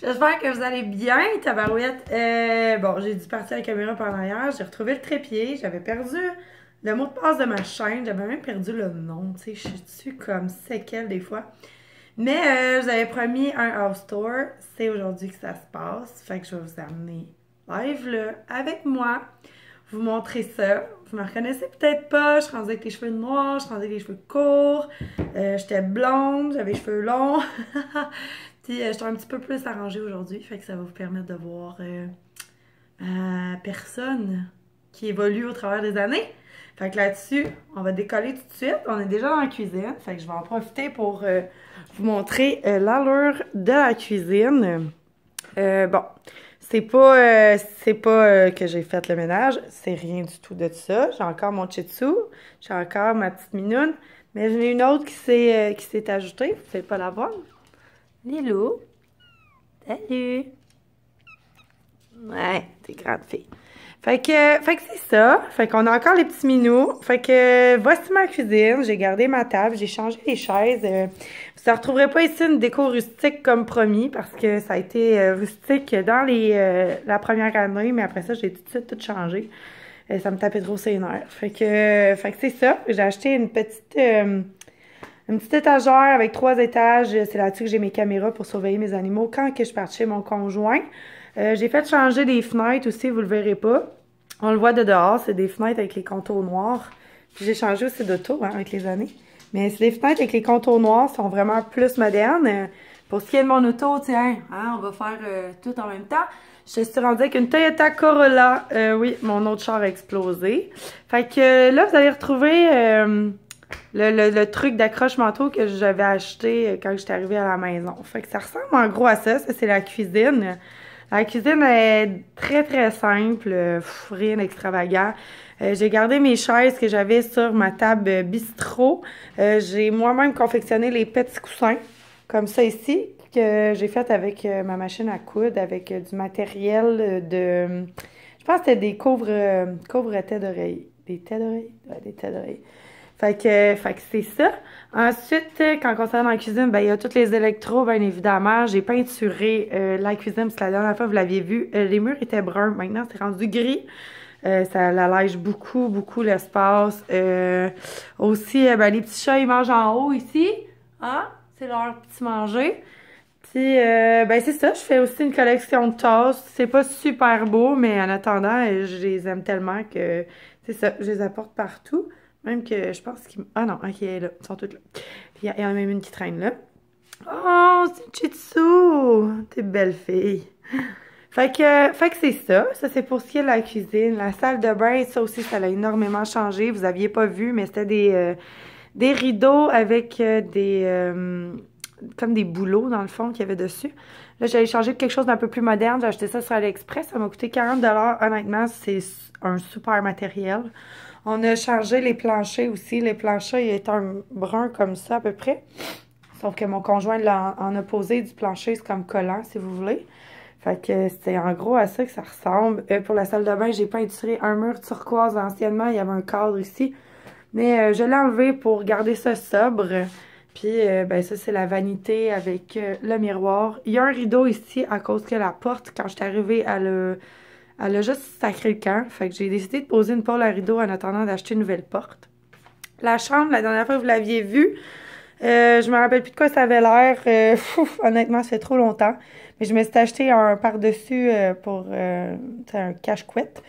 J'espère que vous allez bien, tabarouette. Bon, j'ai dû partir la caméra par l'arrière. J'ai retrouvé le trépied. J'avais perdu le mot de passe de ma chaîne. J'avais même perdu le nom. Tu sais, je suis dessus comme séquelle des fois. Mais je vous avais promis un house tour. C'est aujourd'hui que ça se passe. Fait que je vais vous amener live là avec moi. Vous montrer ça. Vous me reconnaissez peut-être pas. Je suis rendue avec les cheveux noirs. Je suis rendue avec les cheveux courts. J'étais blonde. J'avais les cheveux longs. Puis, je suis un petit peu plus arrangée aujourd'hui, fait que ça va vous permettre de voir ma personne qui évolue au travers des années. Fait que là-dessus, on va décoller tout de suite. On est déjà dans la cuisine, fait que je vais en profiter pour vous montrer l'allure de la cuisine. Bon, c'est pas que j'ai fait le ménage, c'est rien du tout de ça. J'ai encore mon Shih Tzu, j'ai encore ma petite minoune, mais j'en ai une autre qui s'est ajoutée, vous ne pouvez pas la voir. Lilou, salut! Ouais, t'es grande fille. Fait que c'est ça. Fait qu'on a encore les petits minous. Fait que voici ma cuisine. J'ai gardé ma table. J'ai changé les chaises. Vous ne retrouverez pas ici une déco rustique comme promis parce que ça a été rustique dans la première année. Mais après ça, j'ai tout de suite tout changé. Ça me tapait trop ses nerfs. Fait que c'est ça. J'ai acheté une petite étagère avec 3 étages. C'est là-dessus que j'ai mes caméras pour surveiller mes animaux quand que je pars chez mon conjoint. J'ai fait changer les fenêtres aussi, vous le verrez pas. On le voit de dehors, c'est des fenêtres avec les contours noirs. Puis j'ai changé aussi d'auto avec les années. Mais les fenêtres avec les contours noirs sont vraiment plus modernes. Pour ce qui est de mon auto, tiens, hein, on va faire tout en même temps. Je suis rendue avec une Toyota Corolla. Oui, mon autre char a explosé. Fait que là, vous allez retrouver le truc d'accroche-manteau que j'avais acheté quand j'étais arrivée à la maison. Fait que ça ressemble en gros à ça. Ça, c'est la cuisine. La cuisine est très très simple, rien d'extravagant. J'ai gardé mes chaises que j'avais sur ma table bistrot. J'ai moi-même confectionné les petits coussins, comme ça ici, que j'ai fait avec ma machine à coudre, avec du matériel de... Je pense que c'était des couvre-têtes d'oreilles. Des têtes d'oreilles? Ouais, des têtes d'oreilles. Fait que c'est ça. Ensuite, quand on s'en dans la cuisine, ben il y a tous les électros, bien évidemment. J'ai peinturé la cuisine, parce que la dernière fois, vous l'aviez vu, les murs étaient bruns. Maintenant, c'est rendu gris. Ça allège beaucoup, beaucoup l'espace. Aussi, ben, les petits chats, ils mangent en haut ici. Hein? C'est leur petit manger. Puis, ben c'est ça. Je fais aussi une collection de tasses. C'est pas super beau, mais en attendant, je les aime tellement que, c'est ça, je les apporte partout. Même que je pense qu'il... Ah non, ok, elle est là. Ils sont toutes là. Puis il y en a même une qui traîne là. Oh, c'est une Shih Tzu! T'es belle fille. Fait que c'est ça. Ça, c'est pour ce qui est de la cuisine. La salle de bain, ça aussi, ça a énormément changé. Vous aviez pas vu, mais c'était des rideaux avec comme des bouleaux, dans le fond, qu'il y avait dessus. Là, j'allais changer de quelque chose d'un peu plus moderne. J'ai acheté ça sur AliExpress. Ça m'a coûté 40$. Honnêtement, c'est un super matériel. On a changé les planchers aussi. Les planchers, il est un brun comme ça à peu près. Sauf que mon conjoint en a posé du plancher, c'est comme collant si vous voulez. Fait que c'est en gros à ça que ça ressemble. Pour la salle de bain, j'ai peinturé un mur turquoise anciennement. Il y avait un cadre ici. Mais je l'ai enlevé pour garder ça sobre. Puis ben ça, c'est la vanité avec le miroir. Il y a un rideau ici à cause que la porte, quand je suis arrivée, elle a juste sacré le camp. Fait que j'ai décidé de poser une pôle à rideau en attendant d'acheter une nouvelle porte. La chambre, la dernière fois que vous l'aviez vue, je me rappelle plus de quoi ça avait l'air. Honnêtement, ça fait trop longtemps. Mais je me suis acheté un par-dessus pour un cache-couette.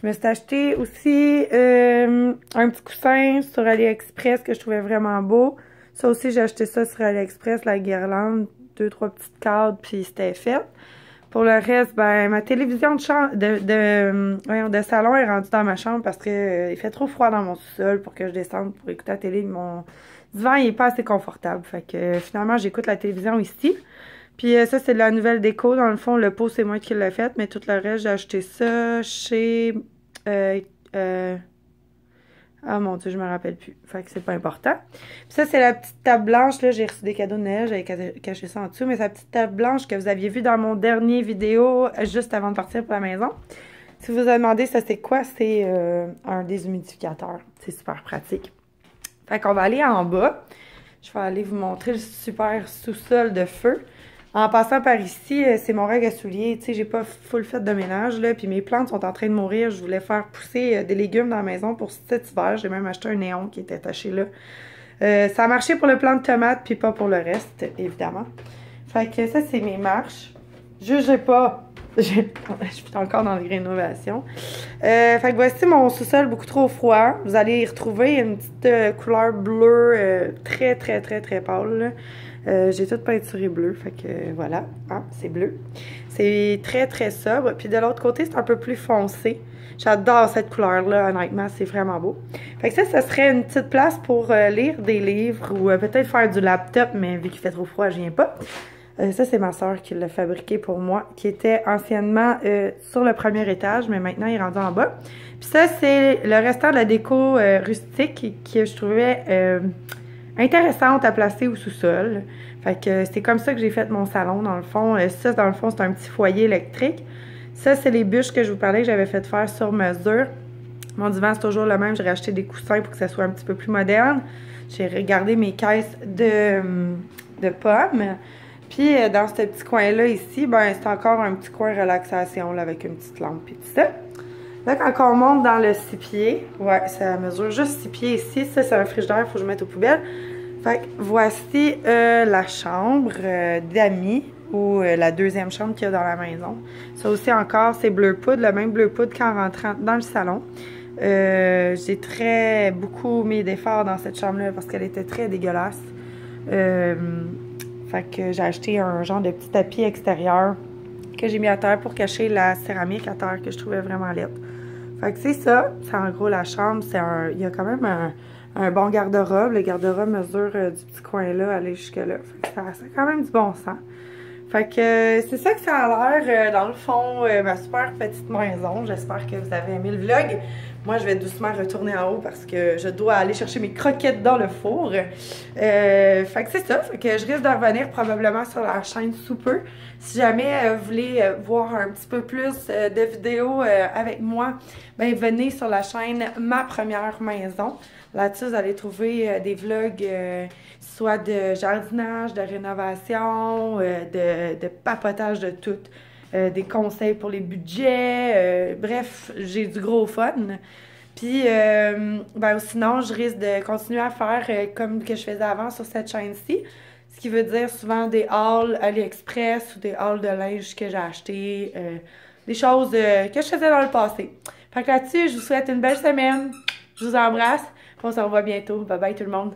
Je me suis acheté aussi un petit coussin sur AliExpress que je trouvais vraiment beau. Ça aussi, j'ai acheté ça sur AliExpress, la guirlande. 2-3 petites cadres, puis c'était fait. Pour le reste, ben ma télévision de salon est rendue dans ma chambre parce que il fait trop froid dans mon sous-sol pour que je descende pour écouter la télé. Mon divan, il est pas assez confortable. Fait que finalement, j'écoute la télévision ici. Puis ça, c'est de la nouvelle déco. Dans le fond, le pot, c'est moi qui l'ai fait, mais tout le reste, j'ai acheté ça chez... Ah mon Dieu, je me rappelle plus. Fait que c'est pas important. Puis ça, c'est la petite table blanche. Là, j'ai reçu des cadeaux de Noël. J'avais caché ça en dessous. Mais c'est la petite table blanche que vous aviez vue dans mon dernier vidéo juste avant de partir pour la maison. Si vous vous demandez ça c'est quoi, c'est un déshumidificateur. C'est super pratique. Fait qu'on va aller en bas. Je vais aller vous montrer le super sous-sol de feu. En passant par ici, c'est mon rag à souliers. Tu sais, j'ai pas full fait de ménage, là. Puis mes plantes sont en train de mourir. Je voulais faire pousser des légumes dans la maison pour cet hiver. J'ai même acheté un néon qui était attaché là. Ça a marché pour le plant de tomates, puis pas pour le reste, évidemment. Fait que ça, c'est mes marches. Jugez pas. Je suis encore dans les rénovations. Fait que voici mon sous-sol beaucoup trop froid. Vous allez y retrouver une petite couleur bleue très, très, très, très pâle. J'ai tout peinturé bleu. Fait que voilà. Ah, c'est bleu. C'est très, très sobre. Puis de l'autre côté, c'est un peu plus foncé. J'adore cette couleur-là, honnêtement, c'est vraiment beau. Fait que ça serait une petite place pour lire des livres ou peut-être faire du laptop, mais vu qu'il fait trop froid, je viens pas. Ça, c'est ma soeur qui l'a fabriqué pour moi, qui était anciennement sur le premier étage, mais maintenant, il est rendu en bas. Puis ça, c'est le restant de la déco rustique que je trouvais intéressante à placer au sous-sol. Fait que c'est comme ça que j'ai fait mon salon, dans le fond. Ça, dans le fond, c'est un petit foyer électrique. Ça, c'est les bûches que je vous parlais que j'avais fait faire sur mesure. Mon divan, c'est toujours le même. J'ai racheté des coussins pour que ça soit un petit peu plus moderne. J'ai regardé mes caisses de pommes. Puis, dans ce petit coin-là, ici, ben c'est encore un petit coin relaxation, là, avec une petite lampe et tout ça. Là, quand on monte dans le 6 pieds, ouais, ça mesure juste 6 pieds ici. Ça, c'est un frigidaire, il faut que je mette aux poubelles. Fait que voici la chambre d'amis, ou la deuxième chambre qu'il y a dans la maison. Ça aussi encore, c'est bleu poudre, le même bleu poudre qu'en rentrant dans le salon. J'ai beaucoup mis d'efforts dans cette chambre-là parce qu'elle était très dégueulasse. Fait que j'ai acheté un genre de petit tapis extérieur que j'ai mis à terre pour cacher la céramique à terre que je trouvais vraiment laide. Fait que c'est ça. C'est en gros la chambre. Il y a quand même un bon garde-robe. Le garde-robe mesure du petit coin-là aller jusque-là. Fait que ça a quand même du bon sens. Fait que c'est ça que ça a l'air, dans le fond, ma super petite maison. J'espère que vous avez aimé le vlog. Moi, je vais doucement retourner en haut parce que je dois aller chercher mes croquettes dans le four. Fait que c'est ça. Fait que je risque de revenir probablement sur la chaîne sous peu. Si jamais vous voulez voir un petit peu plus de vidéos avec moi, ben venez sur la chaîne Ma Première Maison. Là-dessus, vous allez trouver des vlogs soit de jardinage, de rénovation, de papotage de tout. Des conseils pour les budgets. Bref, j'ai du gros fun. Puis, ben, sinon, je risque de continuer à faire comme que je faisais avant sur cette chaîne-ci. Ce qui veut dire souvent des hauls AliExpress ou des hauls de linge que j'ai acheté. Des choses que je faisais dans le passé. Fait que là-dessus, je vous souhaite une belle semaine. Je vous embrasse. On se revoit bientôt. Bye bye tout le monde.